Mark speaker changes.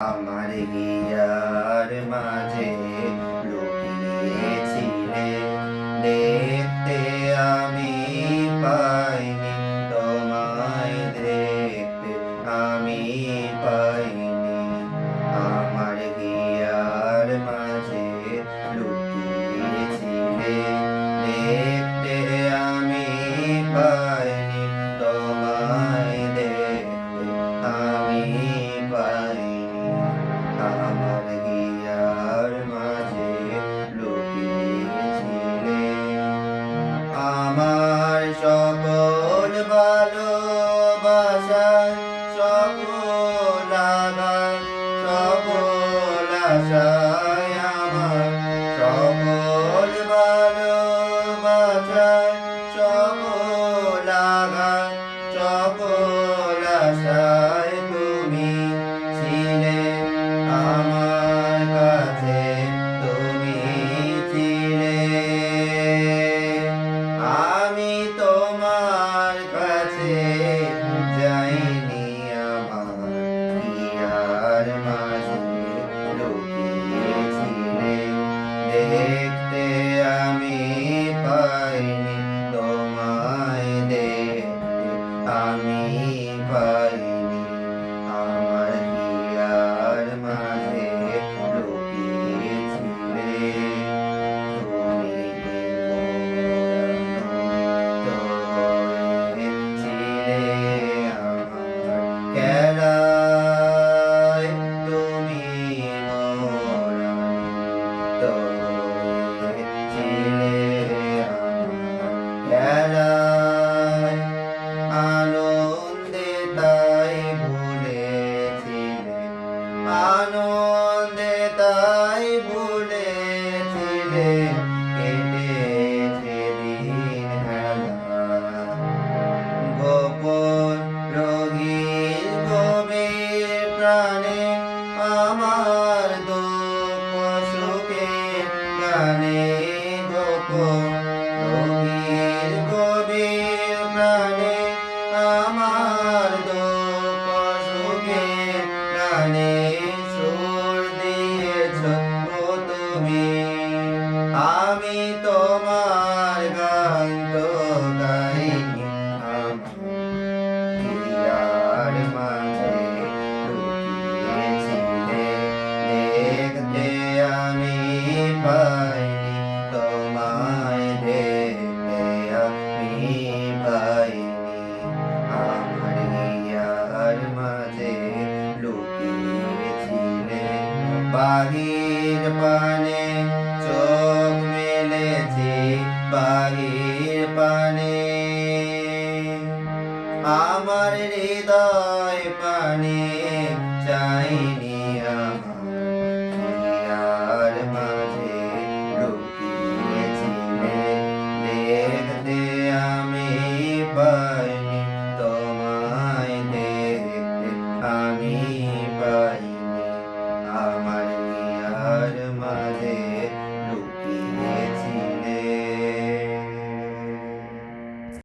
Speaker 1: আমার হিয়ার মাঝে লুকিয়েছিলে, দেখতে আমি পাইনি, তোমায় দেখতে আমি পাইনি। আমার হিয়ার মাঝে লুকিয়েছিলে, দেখতে আমি পাইনি, তোমায় দেখতে আমি পাইনি। আমার হিয়ার মাঝে লুকিয়েছিলে। আমার সকল ভালোবাসা, সকল আঘাত, সকল আশায়, আমার সকল ভালোবাসা, সকল আঘাত, সকল আশায় তুমি ছিলে। আমার কাছে তুমি ছিলে, আমি তোমার কাছে যাইনি। আমার হিয়ার মাঝে লুকিয়েছিলে, দেখতে আমি পাইনি, তোমায় দেখতে আমি পাইনি। আমার হিয়ার মাঝে লুকিয়েছিলে, তুমি ছিলে আমার খেলায়, তুমি মোরানো ছিলে আমার খেলায়। আনন্দে তাই ভুলেছিলে, আনন্দে তাই ভুলেছিলে, কেটেছে দিন হেলা। গোপন রোগীর গভীর প্রাণে, আমার দুঃখ সুখের গানে। গোপন রোগীর গভীর প্রাণে, আমার দুঃখ সুখের গানে সুর দিয়েছ ও তুমি। আমি তোমার গান তো গাইনি, আমার হিয়ার মাঝে লুকিয়েছিলে, দেখতে আমি পাইনি, তোমায় দেখতে আমি পাইনি। আমার হিয়ার মাঝে লুকিয়েছিলে, বাহির পানে চোখ মেলেছি, বাহির পানে আমার হৃদয় পানে চাইনি। আমার হিয়ার মাঝে লুকিয়েছিলে, দেখতে আমি পাইনি, তোমায় দেখতে আমি পাইনি।